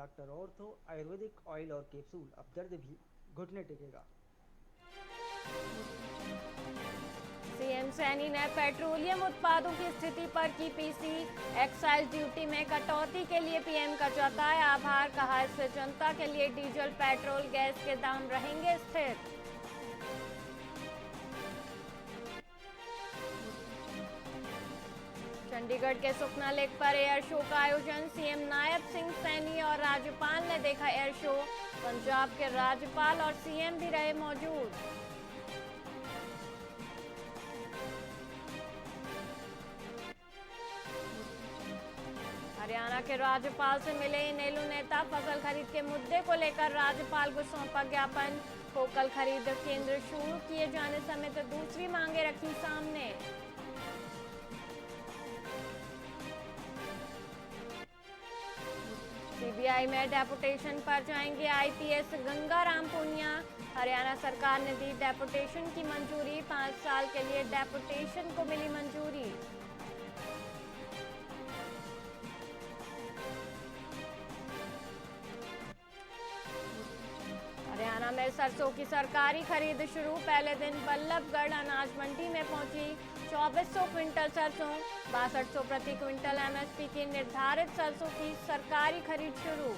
Doctor ortho Ayurvedic oil और capsule, अब दर्द भी घुटने टेकेगा। सीएम सैनी ने पेट्रोलियम उत्पादों की स्थिति पर की पीसी। एक्साइज ड्यूटी में कटौती के लिए पीएम का जताया आभार। कहा, इससे जनता के लिए डीजल पेट्रोल गैस के दाम रहेंगे स्थिर। चंडीगढ़ के सुखना लेक पर एयर शो का आयोजन। सीएम नायब सिंह सैनी और राज्यपाल ने देखा एयर शो। पंजाब के राज्यपाल और सीएम भी रहे मौजूद। हरियाणा के राज्यपाल से मिले इनेलो नेता। फसल खरीद के मुद्दे को लेकर राज्यपाल को सौंपा ज्ञापन। फोकल खरीद केंद्र शुरू किए जाने समेत दूसरी मांगे रखी सामने। सीबीआई में डेपुटेशन पर जाएंगे आईपीएस गंगाराम पूनिया। हरियाणा सरकार ने दी डेपुटेशन की मंजूरी। 5 साल के लिए डेपुटेशन को मिली मंजूरी। हरियाणा में सरसों की सरकारी खरीद शुरू। पहले दिन बल्लभगढ़ अनाज मंडी में पहुंची 2400 क्विंटल सरसों। 6200 प्रति क्विंटल एमएसपी की निर्धारित सरसों की सरकारी खरीद शुरू।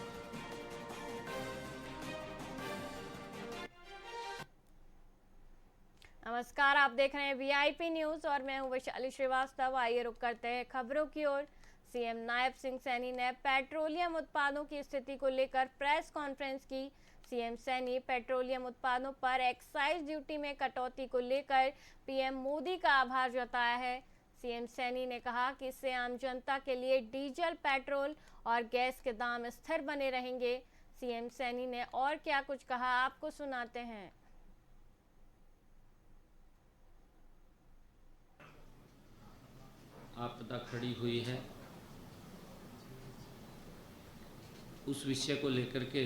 नमस्कार, आप देख रहे हैं वीआईपी न्यूज और मैं हूं वैशाली श्रीवास्तव। आइए रुक करते हैं खबरों की ओर। सीएम नायब सिंह सैनी ने पेट्रोलियम उत्पादों की स्थिति को लेकर प्रेस कॉन्फ्रेंस की। सीएम सैनी पेट्रोलियम उत्पादों पर एक्साइज ड्यूटी में कटौती को लेकर पीएम मोदी का आभार जताया है। सीएम सैनी ने कहा कि इससे आम जनता के लिए डीजल, पेट्रोल और गैस के दाम स्थिर बने रहेंगे। सीएम सैनी ने और क्या कुछ कहा, आपको सुनाते हैं। आपदा खड़ी हुई है, उस विषय को लेकर के,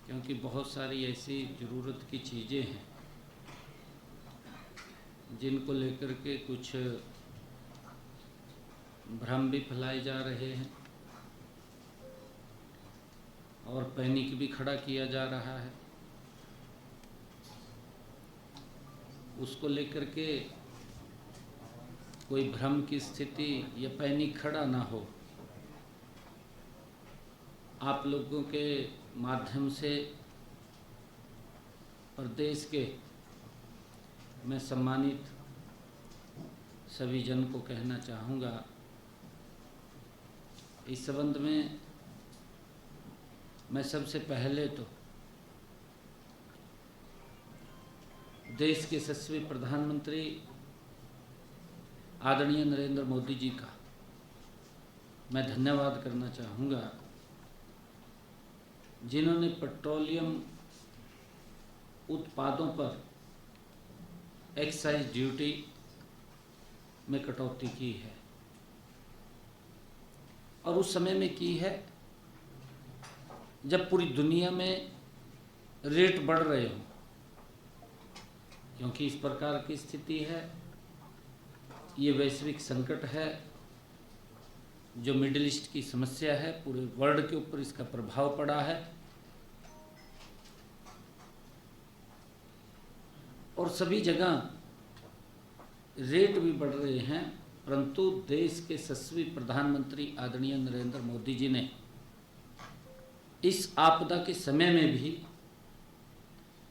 क्योंकि बहुत सारी ऐसी ज़रूरत की चीज़ें हैं जिनको लेकर के कुछ भ्रम भी फैलाए जा रहे हैं और पैनिक भी खड़ा किया जा रहा है। उसको लेकर के कोई भ्रम की स्थिति या पैनिक खड़ा ना हो, आप लोगों के माध्यम से प्रदेश के मैं सम्मानित सभी जन को कहना चाहूँगा। इस संबंध में मैं सबसे पहले तो देश के यशस्वी प्रधानमंत्री आदरणीय नरेंद्र मोदी जी का मैं धन्यवाद करना चाहूँगा, जिन्होंने पेट्रोलियम उत्पादों पर एक्साइज ड्यूटी में कटौती की है और उस समय में की है जब पूरी दुनिया में रेट बढ़ रहे हों, क्योंकि इस प्रकार की स्थिति है, ये वैश्विक संकट है, जो मिडिल ईस्ट की समस्या है, पूरे वर्ल्ड के ऊपर इसका प्रभाव पड़ा है और सभी जगह रेट भी बढ़ रहे हैं। परंतु देश के यशस्वी प्रधानमंत्री आदरणीय नरेंद्र मोदी जी ने इस आपदा के समय में भी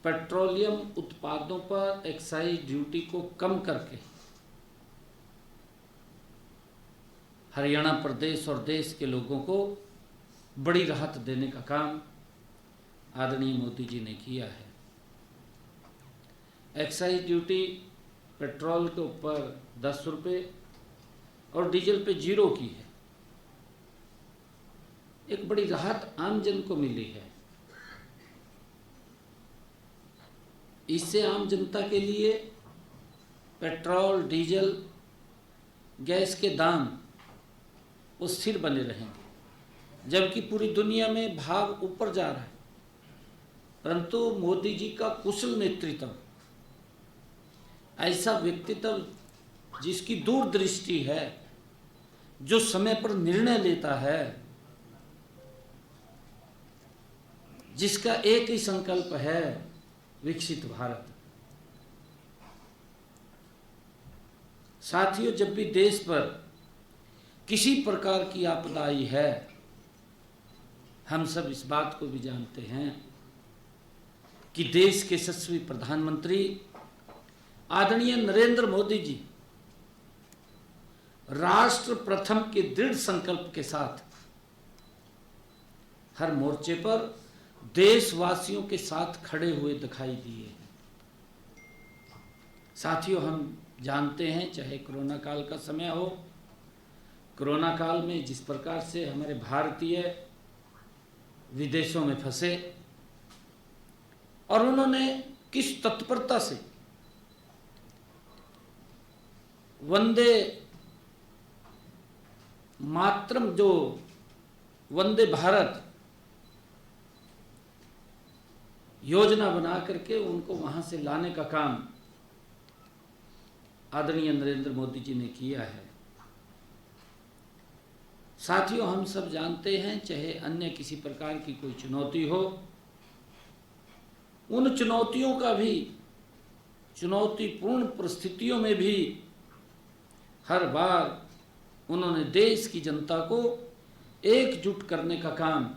पेट्रोलियम उत्पादों पर एक्साइज ड्यूटी को कम करके हरियाणा प्रदेश और देश के लोगों को बड़ी राहत देने का काम आदरणीय मोदी जी ने किया है। एक्साइज ड्यूटी पेट्रोल के ऊपर 10 रुपये और डीजल पे 0 की है। एक बड़ी राहत आम जन को मिली है। इससे आम जनता के लिए पेट्रोल, डीजल, गैस के दाम वो स्थिर बने रहेंगे, जबकि पूरी दुनिया में भाव ऊपर जा रहा है। परंतु मोदी जी का कुशल नेतृत्व, ऐसा व्यक्तित्व जिसकी दूरदृष्टि है, जो समय पर निर्णय लेता है, जिसका एक ही संकल्प है, विकसित भारत। साथियों, जब भी देश पर किसी प्रकार की आपदा आई है, हम सब इस बात को भी जानते हैं कि देश के यशस्वी प्रधानमंत्री आदरणीय नरेंद्र मोदी जी राष्ट्र प्रथम के दृढ़ संकल्प के साथ हर मोर्चे पर देशवासियों के साथ खड़े हुए दिखाई दिए हैं। साथियों, हम जानते हैं, चाहे कोरोना काल का समय हो, कोरोना काल में जिस प्रकार से हमारे भारतीय विदेशों में फंसे और उन्होंने किस तत्परता से वंदे मातरम, जो वंदे भारत योजना बना करके उनको वहां से लाने का काम आदरणीय नरेंद्र मोदी जी ने किया है। साथियों, हम सब जानते हैं, चाहे अन्य किसी प्रकार की कोई चुनौती हो, उन चुनौतियों का भी, चुनौतीपूर्ण परिस्थितियों में भी हर बार उन्होंने देश की जनता को एकजुट करने का काम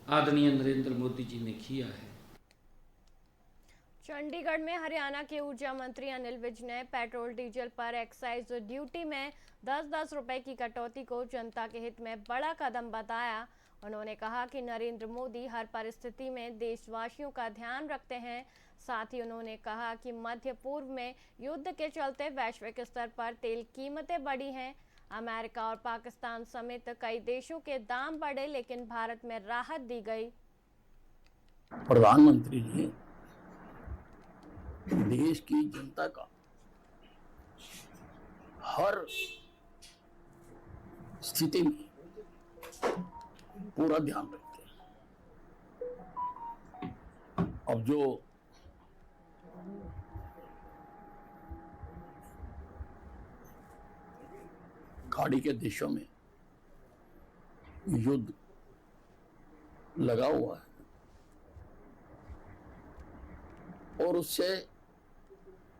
आदरणीय नरेंद्र मोदी जी ने किया है। चंडीगढ़ में हरियाणा के ऊर्जा मंत्री अनिल विज ने पेट्रोल डीजल पर एक्साइज ड्यूटी में 10-10 रुपए की कटौती को जनता के हित में बड़ा कदम बताया। उन्होंने कहा कि नरेंद्र मोदी हर परिस्थिति में देशवासियों का ध्यान रखते हैं। साथ ही उन्होंने कहा कि मध्य पूर्व में युद्ध के चलते वैश्विक स्तर पर तेल कीमतें बढ़ी हैं। अमेरिका और पाकिस्तान समेत कई देशों के दाम बढ़े, लेकिन भारत में राहत दी गई। प्रधानमंत्री जी देश की जनता का हर स्थिति में पूरा ध्यान रखते हैं। अब जो खाड़ी के देशों में युद्ध लगा हुआ है और उससे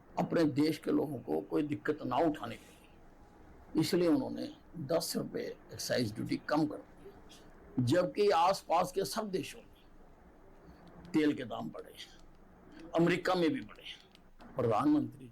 अपने देश के लोगों को कोई दिक्कत ना उठाने के लिए इसलिए उन्होंने 10 रुपए एक्साइज ड्यूटी कम कर दी, जबकि आसपास के सब देशों में तेल के दाम बढ़े, अमेरिका में भी बढ़े। प्रधानमंत्री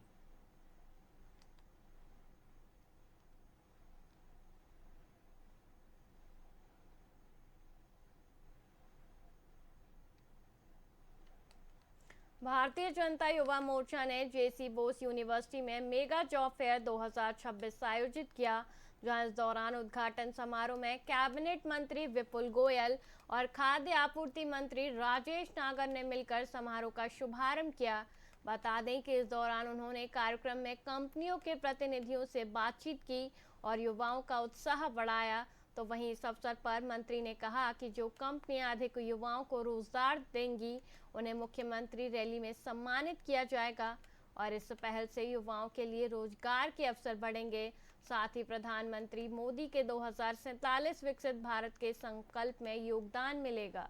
भारतीय जनता युवा मोर्चा ने जेसी बोस यूनिवर्सिटी में मेगा जॉब फेयर 2026 आयोजित किया, जहां इस दौरान उद्घाटन समारोह में कैबिनेट मंत्री विपुल गोयल और खाद्य आपूर्ति मंत्री राजेश नागर ने मिलकर समारोह का शुभारंभ किया। बता दें कि इस दौरान उन्होंने कार्यक्रम में कंपनियों के प्रतिनिधियों से बातचीत की और युवाओं का उत्साह बढ़ाया। तो वहीं इस अवसर पर मंत्री ने कहा कि जो कंपनियां अधिक युवाओं को रोजगार देंगी उन्हें मुख्यमंत्री रैली में सम्मानित किया जाएगा और इस पहल से युवाओं के लिए रोजगार के अवसर बढ़ेंगे। साथ ही प्रधानमंत्री मोदी के 2047 विकसित भारत के संकल्प में योगदान मिलेगा।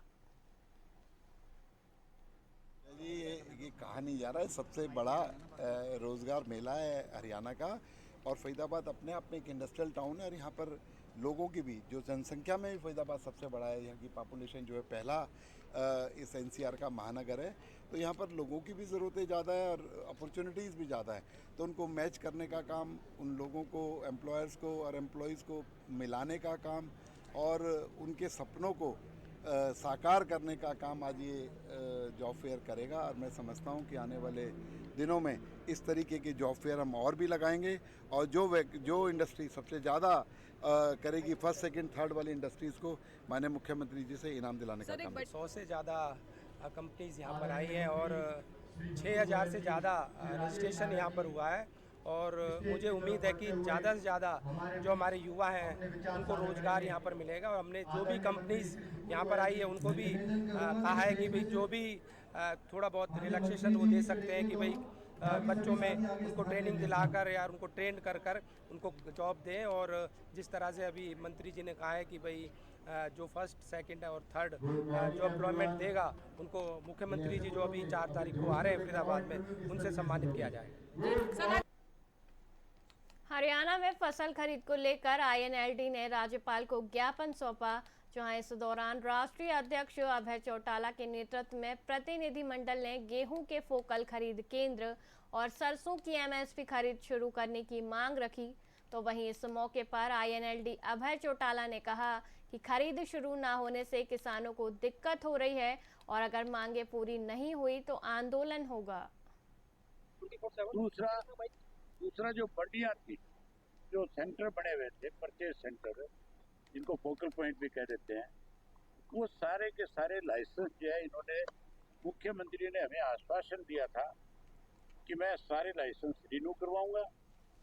ये कहा नहीं जा रहा है, सबसे बड़ा रोजगार मेला है हरियाणा का और फरीदाबाद अपने आप में एक इंडस्ट्रियल टाउन है और यहाँ पर लोगों की भी जो जनसंख्या में भी फरीदाबाद सबसे बड़ा है। यहाँ की पॉपुलेशन जो है पहला इस एनसीआर का महानगर है, तो यहाँ पर लोगों की भी ज़रूरतें ज़्यादा है और अपॉर्चुनिटीज़ भी ज़्यादा है। तो उनको मैच करने का काम, उन लोगों को, एम्प्लॉयर्स को और एम्प्लॉयज़ को मिलाने का काम और उनके सपनों को साकार करने का काम आज ये जॉब फेयर करेगा। और मैं समझता हूँ कि आने वाले दिनों में इस तरीके के जॉब फेयर हम और भी लगाएंगे और जो इंडस्ट्री सबसे ज़्यादा करेगी फर्स्ट सेकंड थर्ड वाली इंडस्ट्रीज़ को माननीय मुख्यमंत्री जी से इनाम दिलाने का काम। 100 से ज़्यादा कंपनीज यहाँ पर आई हैं और 6000 से ज़्यादा रजिस्ट्रेशन यहाँ पर हुआ है और मुझे उम्मीद है कि ज़्यादा से ज़्यादा जो हमारे युवा हैं उनको रोज़गार यहाँ पर मिलेगा। और हमने जो भी कंपनीज यहाँ पर आई है उनको भी कहा है कि भाई जो भी थोड़ा बहुत रिलैक्सेशन वो दे सकते हैं कि भाई बच्चों में उनको ट्रेनिंग दिलाकर या उनको ट्रेन कर उनको जॉब दें। और जिस तरह से अभी मंत्री जी ने कहा है कि भाई जो फर्स्ट सेकंड और थर्ड जो एम्प्लॉयमेंट देगा उनको मुख्यमंत्री जी जो अभी 4 तारीख को आ रहे हैं फरीदाबाद में, उनसे सम्मानित किया जाएगा। हरियाणा में फसल खरीद को लेकर आईएनएलडी ने राज्यपाल को ज्ञापन सौंपा, जहां इस दौरान राष्ट्रीय अध्यक्ष अभय चौटाला के नेतृत्व में प्रतिनिधिमंडल ने गेहूं के फोकल खरीद केंद्र और सरसों की एमएसपी खरीद शुरू करने की मांग रखी। तो वहीं इस मौके पर आईएनएलडी अभय चौटाला ने कहा कि खरीद शुरू न होने से किसानों को दिक्कत हो रही है और अगर मांगे पूरी नहीं हुई तो आंदोलन होगा। दूसरा जो मंडियां थी, जो सेंटर बने हुए थे, परचेज सेंटर जिनको फोकल पॉइंट भी कह देते हैं, वो सारे के सारे लाइसेंस जो है इन्होंने, मुख्यमंत्री ने हमें आश्वासन दिया था कि मैं सारे लाइसेंस रिन्यू करवाऊंगा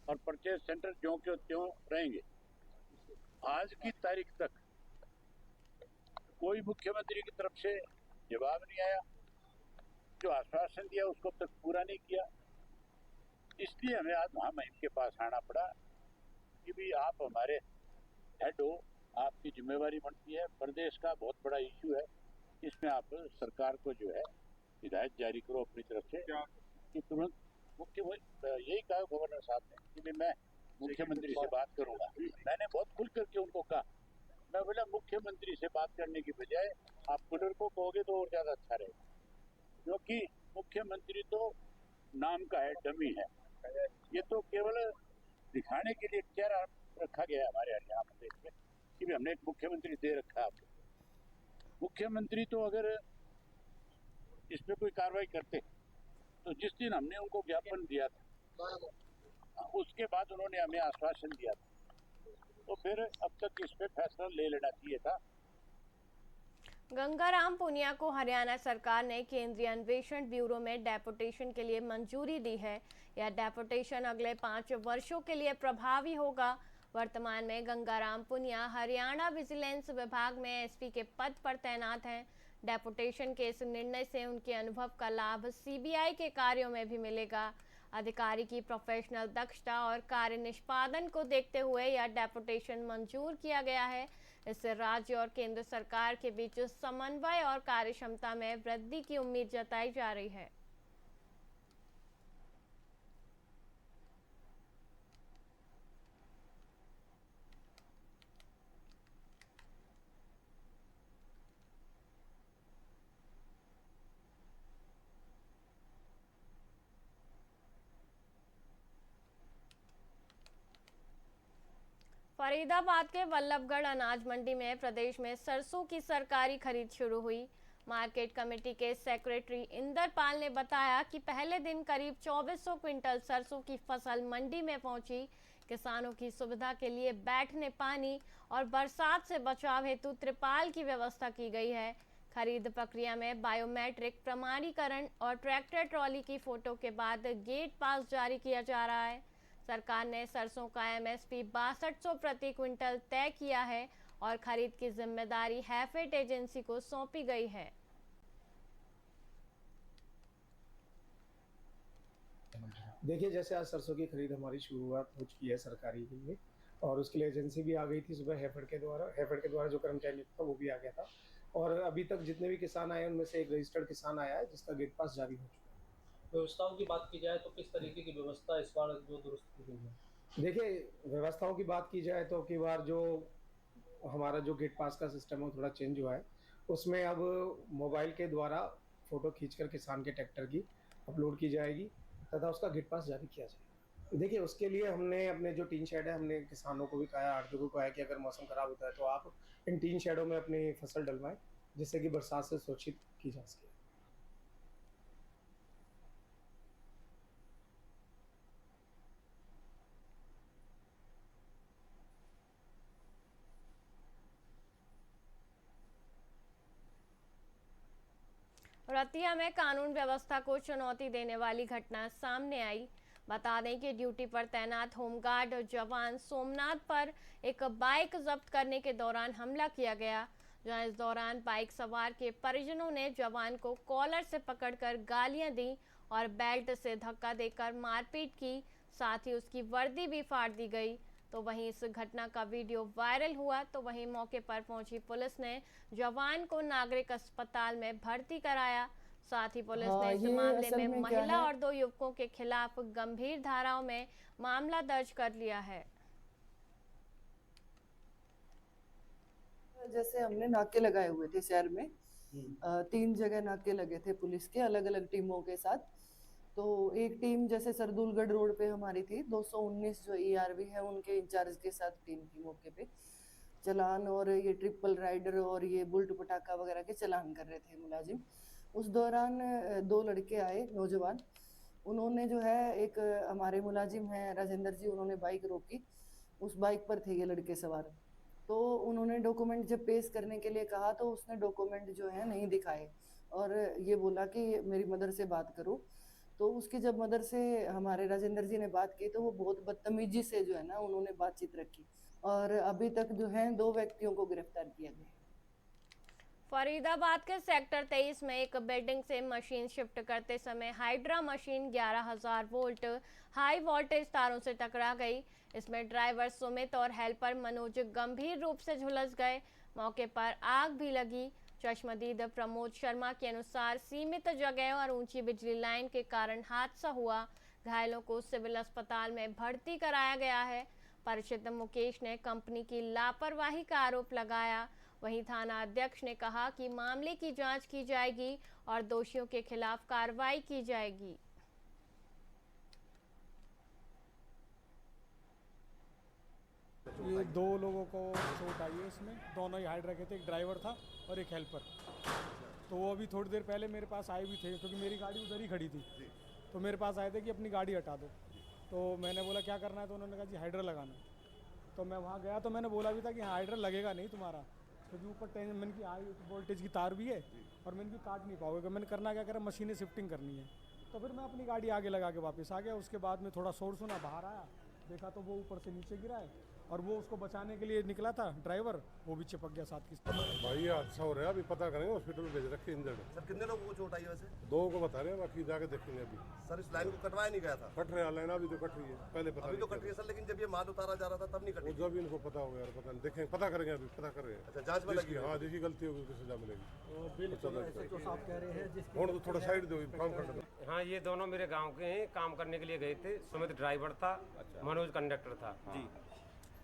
और परचेज सेंटर ज्यों के त्यों रहेंगे। आज की तारीख तक कोई मुख्यमंत्री की तरफ से जवाब नहीं आया, जो आश्वासन दिया उसको तक पूरा नहीं किया। इसलिए हमें आज महामहिम के पास आना पड़ा कि भी आप हमारे हेड हो, आपकी जिम्मेवारी बनती है, प्रदेश का बहुत बड़ा इश्यू है, इसमें आप सरकार को जो है हिदायत जारी करो अपनी तरफ से कि तुरंत यही कहा गवर्नर साहब ने कि भी मैं मुख्यमंत्री से बात करूंगा। मैंने बहुत खुल करके उनको कहा, मैं बोला मुख्यमंत्री से बात करने की बजाय आप कलर को कहोगे तो और ज्यादा अच्छा रहेगा, क्योंकि मुख्यमंत्री तो नाम का है, डमी है। ये तो केवल दिखाने के लिए चेहरा रखा गया है हमारे हरियाणा प्रदेश में कि भी हमने एक मुख्यमंत्री दे रखा है आपको। मुख्यमंत्री तो अगर इस पे कोई कार्रवाई करते तो जिस दिन हमने उनको ज्ञापन दिया था उसके बाद उन्होंने हमें आश्वासन दिया था, तो फिर अब तक इस पे फैसला ले लेना चाहिए था। गंगाराम पुनिया को हरियाणा सरकार ने केंद्रीय अन्वेषण ब्यूरो में डेपुटेशन के लिए मंजूरी दी है। यह डेपुटेशन अगले 5 वर्षों के लिए प्रभावी होगा। वर्तमान में गंगाराम पुनिया हरियाणा विजिलेंस विभाग में एसपी के पद पर तैनात हैं। डेपुटेशन के इस निर्णय से उनके अनुभव का लाभ सीबीआई के कार्यों में भी मिलेगा। अधिकारी की प्रोफेशनल दक्षता और कार्य निष्पादन को देखते हुए यह डेपुटेशन मंजूर किया गया है। इससे राज्य और केंद्र सरकार के बीच समन्वय और कार्यक्षमता में वृद्धि की उम्मीद जताई जा रही है। फरीदाबाद के वल्लभगढ़ अनाज मंडी में प्रदेश में सरसों की सरकारी खरीद शुरू हुई। मार्केट कमेटी के सेक्रेटरी इंदरपाल ने बताया कि पहले दिन करीब 2400 क्विंटल सरसों की फसल मंडी में पहुंची। किसानों की सुविधा के लिए बैठने, पानी और बरसात से बचाव हेतु त्रिपाल की व्यवस्था की गई है। खरीद प्रक्रिया में बायोमेट्रिक प्रमाणीकरण और ट्रैक्टर ट्रॉली की फोटो के बाद गेट पास जारी किया जा रहा है। सरकार ने सरसों का एमएसपी 6200 प्रति क्विंटल तय किया है और खरीद की जिम्मेदारी हैफेड एजेंसी को सौंपी गई है। देखिए, जैसे आज सरसों की खरीद हमारी शुरुआत हो चुकी है सरकारी के लिए, और उसके लिए एजेंसी भी आ गई थी सुबह। हैफेड के द्वारा जो कर्मचारी था वो भी आ गया था, और अभी तक जितने भी किसान आए उनमें से एक रजिस्टर्ड किसान आया है जिसका गेट पास जारी हो चुका है। व्यवस्थाओं की बात की जाए तो किस तरीके की व्यवस्था इस बार जो दुरुस्त की गई है? देखिए, व्यवस्थाओं की बात की जाए तो की बार जो हमारा जो गेट पास का सिस्टम है थोड़ा चेंज हुआ है। उसमें अब मोबाइल के द्वारा फोटो खींचकर किसान के ट्रैक्टर की अपलोड की जाएगी तथा उसका गेट पास जारी किया जाएगा। देखिए, उसके लिए हमने अपने जो टीन शेड है, हमने किसानों को भी कहा, आढ़तियों को कहा कि अगर मौसम खराब होता है तो आप इन टीन शेडों में अपनी फसल डलवाएं, जिससे कि बरसात से सुरक्षित की जा सके। रतिया में कानून व्यवस्था को चुनौती देने वाली घटना सामने आई। बता दें कि ड्यूटी पर तैनात होमगार्ड जवान सोमनाथ पर एक बाइक जब्त करने के दौरान हमला किया गया, जहां इस दौरान बाइक सवार के परिजनों ने जवान को कॉलर से पकड़कर गालियां दी और बेल्ट से धक्का देकर मारपीट की। साथ ही उसकी वर्दी भी फाड़ दी गई। तो वहीं इस घटना का वीडियो वायरल हुआ। तो वहीं मौके पर पहुंची पुलिस ने जवान को नागरिक अस्पताल में भर्ती कराया। साथ ही पुलिस ने इस मामले में महिला और 2 युवकों के खिलाफ गंभीर धाराओं में मामला दर्ज कर लिया है। जैसे हमने नाके लगाए हुए थे शहर में, 3 जगह नाके लगे थे पुलिस के अलग अलग टीमों के साथ। तो एक टीम जैसे सरदुलगढ़ रोड पे हमारी थी, 219 जो ERV है उनके इंचार्ज के साथ टीम थी मौके पे। चलान और ये ट्रिपल राइडर और ये बुल्ट पटाखा वगैरह के चलान कर रहे थे मुलाजिम। उस दौरान 2 लड़के आए नौजवान, उन्होंने जो है एक हमारे मुलाजिम हैं राजेंद्र जी, उन्होंने बाइक रोकी। उस बाइक पर थे ये लड़के सवार। तो उन्होंने डॉक्यूमेंट जब पेश करने के लिए कहा तो उसने डॉक्यूमेंट जो है नहीं दिखाए और ये बोला कि मेरी मदर से बात करो। तो उसकी जब मदर से हमारे राजेंद्र जी ने बात की तो वो बहुत बदतमीजी से जो है ना उन्होंने बातचीत रखी और अभी तक जो है 2 व्यक्तियों को गिरफ्तार किया गया। फरीदाबाद के सेक्टर 23 में एक बिल्डिंग से मशीन शिफ्ट करते समय hydra machine 11,000 volt high voltage तारों से टकरा गई। इसमें ड्राइवर सुमित और हेल्पर मनोज गंभीर रूप से झुलस गए। मौके पर आग भी लगी। चश्मदीद प्रमोद शर्मा के अनुसार सीमित जगह और ऊंची बिजली लाइन के कारण हादसा हुआ। घायलों को सिविल अस्पताल में भर्ती कराया गया है। परिचित मुकेश ने कंपनी की लापरवाही का आरोप लगाया। वहीं थाना अध्यक्ष ने कहा कि मामले की जांच की जाएगी और दोषियों के खिलाफ कार्रवाई की जाएगी। ये 2 लोगों को चोट आई है, इसमें दोनों ही हाइड्रा के थे, एक ड्राइवर था और एक हेल्पर। तो वो अभी थोड़ी देर पहले मेरे पास आए भी थे क्योंकि मेरी गाड़ी उधर ही खड़ी थी। तो मेरे पास आए थे कि अपनी गाड़ी हटा दो। तो मैंने बोला क्या करना है, तो उन्होंने कहा जी हाइड्रा लगाना है। तो मैं वहाँ गया तो मैंने बोला भी था कि हाँ हाइड्रा लगेगा नहीं तुम्हारा, क्योंकि ऊपर मैंने की हाई वोल्टेज की तार भी है और मैंने भी काट नहीं पाओगे। मैंने करना क्या करा, मशीनें शिफ्टिंग करनी है। तो फिर मैं अपनी गाड़ी आगे लगा के वापस आ गया। उसके बाद में थोड़ा शोर सुना, बाहर आया, देखा तो वो ऊपर से नीचे गिरा है और वो उसको बचाने के लिए निकला था ड्राइवर, वो भी चिपक गया साथ की। भाई हादसा हो रहा है, अभी पता करेंगे, हॉस्पिटल में भेज रखे इंजर्ड। सर कितने लोगों को चोट आई है वैसे? 2 को बता रहे हैं, बाकी जाके देखेंगे अभी। सर इस लाइन को कटवाया नहीं गया था? कट रहे हैं, लाइन अभी तो कट रही है, पहले पता अभी तो कट रही है सर, लेकिन जब ये माल उतारा जा रहा था तब नहीं कटी? जब इनको पता होगा यार, पता नहीं, देखेंगे, पता करेंगे, अभी पता कर रहे हैं। अच्छा जांच में लगी? हाँ, जिसकी गलती होगी उसको सजा मिलेगी। तो साहब कह रहे हैं तो थोड़ा साइड दो, काम कर दो। हाँ, ये दोनों मेरे गाँव के हैं, काम करने के लिए गए थे। सुमित ड्राइवर था, मनोज कंडक्टर था जी।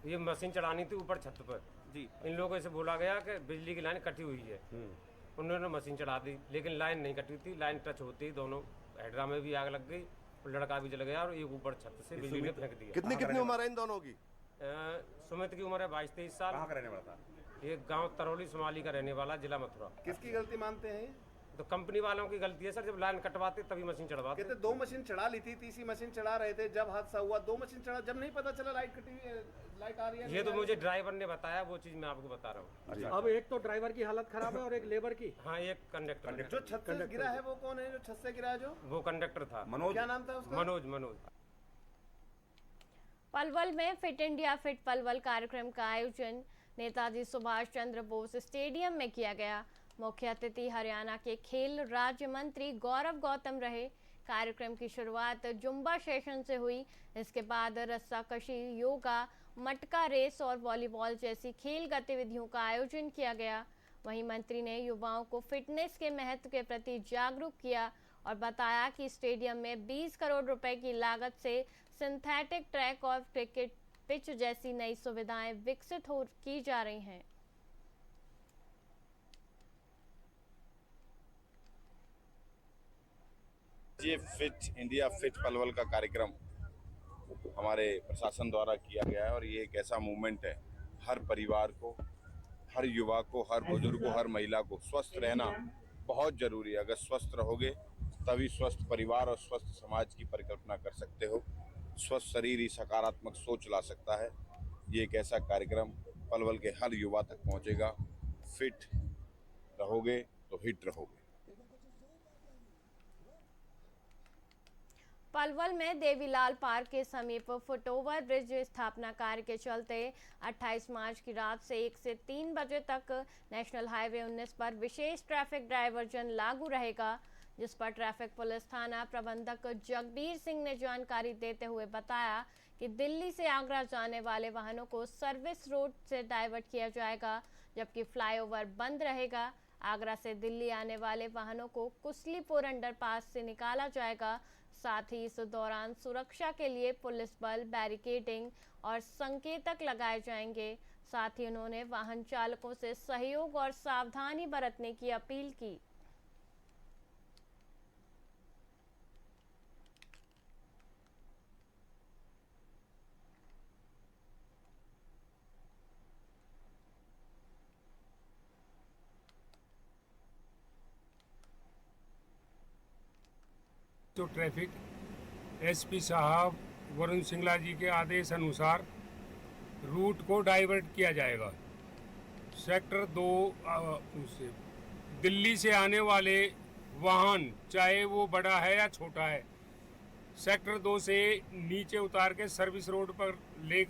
ये मशीन चढ़ानी थी ऊपर छत पर जी। इन लोगों से बोला गया कि बिजली की लाइन कटी हुई है। उन्होंने मशीन चढ़ा दी, लेकिन लाइन नहीं कटी थी। लाइन टच होती ही दोनों हेड्रा में भी आग लग गई और लड़का भी जल गया और एक ऊपर छत से बिजली ने फेंक दिया। कितनी उम्र है इन दोनों की? सुमित की उम्र है 22-23 साल। कहाँ का रहने वाला था? ये गाँव तरौली सोमाली का रहने वाला, जिला मथुरा। किसकी गलती मानते हैं? तो कंपनी वालों की गलती है सर, जब लाइन कटवाते तभी मशीन चढ़वाते। कहते 2 मशीन चढ़ा ली थी, तीसरी मशीन चढ़ा रहे थे जब हादसा हुआ। 2 मशीन चढ़ा, जब नहीं पता चला लाइट कटी हुई है, लाइट आ रही है। ये तो मुझे ड्राइवर ने बताया, वो चीज मैं आपको बता रहा हूँ। अब एक तो ड्राइवर की हालत खराब है और एक लेबर की। हाँ, एक कंडक्टर। जो छत से गिरा है वो कौन है? जो छत से गिरा है जो? वो कंडक्टर था, मनोज। क्या नाम था उसका? मनोज। पलवल में फिट इंडिया फिट पलवल कार्यक्रम का आयोजन नेताजी सुभाष चंद्र बोस स्टेडियम में किया गया। मुख्य अतिथि हरियाणा के खेल राज्य मंत्री गौरव गौतम रहे। कार्यक्रम की शुरुआत जुम्बा सेशन से हुई। इसके बाद रस्साकशी, योगा, मटका रेस और वॉलीबॉल जैसी खेल गतिविधियों का आयोजन किया गया। वहीं मंत्री ने युवाओं को फिटनेस के महत्व के प्रति जागरूक किया और बताया कि स्टेडियम में 20 करोड़ रुपए की लागत से सिंथेटिक ट्रैक और क्रिकेट पिच जैसी नई सुविधाएं विकसित की जा रही हैं। ये फिट इंडिया फिट पलवल का कार्यक्रम हमारे प्रशासन द्वारा किया गया है और ये एक ऐसा मूवमेंट है, हर परिवार को, हर युवा को, हर बुजुर्ग को, हर महिला को स्वस्थ रहना बहुत जरूरी है। अगर स्वस्थ रहोगे तभी स्वस्थ परिवार और स्वस्थ समाज की परिकल्पना कर सकते हो। स्वस्थ शरीर ही सकारात्मक सोच ला सकता है। ये एक ऐसा कार्यक्रम पलवल के हर युवा तक पहुंचेगा। फिट रहोगे तो हिट रहोगे। पलवल में देवीलाल पार्क के समीप फुटओवर ब्रिज स्थापना कार्य के चलते 28 मार्च की रात से 1 से 3 बजे तक नेशनल हाईवे 19 पर विशेष ट्रैफिक डायवर्जन लागू रहेगा। जिस पर ट्रैफिक पुलिस थाना प्रबंधक जगबीर सिंह ने जानकारी देते हुए बताया कि दिल्ली से आगरा जाने वाले वाहनों को सर्विस रोड से डाइवर्ट किया जाएगा, जबकि फ्लाईओवर बंद रहेगा। आगरा से दिल्ली आने वाले वाहनों को कुसलीपुर अंडरपास से निकाला जाएगा। साथ ही इस दौरान सुरक्षा के लिए पुलिस बल, बैरिकेडिंग और संकेतक लगाए जाएंगे। साथ ही उन्होंने वाहन चालकों से सहयोग और सावधानी बरतने की अपील की। तो ट्रैफिक एसपी साहब वरुण सिंगला जी के आदेश अनुसार रूट को डाइवर्ट किया जाएगा। सेक्टर 2 से दिल्ली से आने वाले वाहन, चाहे वो बड़ा है या छोटा है, सेक्टर 2 से नीचे उतार के सर्विस रोड पर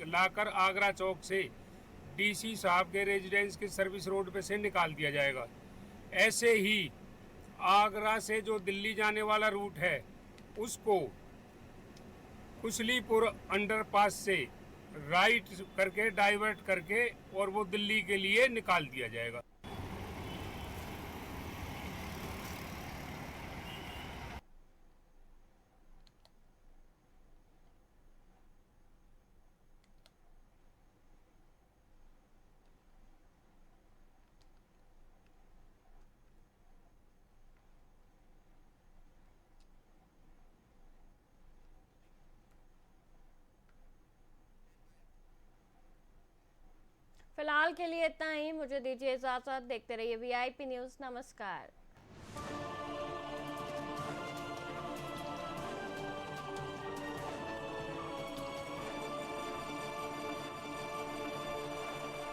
लाकर आगरा चौक से डीसी साहब के रेजिडेंस के सर्विस रोड पे से निकाल दिया जाएगा। ऐसे ही आगरा से जो दिल्ली जाने वाला रूट है उसको कुसलीपुर अंडरपास से राइट करके डाइवर्ट करके और वो दिल्ली के लिए निकाल दिया जाएगा। फिलहाल के लिए इतना ही, मुझे दीजिए इजाजत। देखते रहिए वीआईपी न्यूज़। नमस्कार।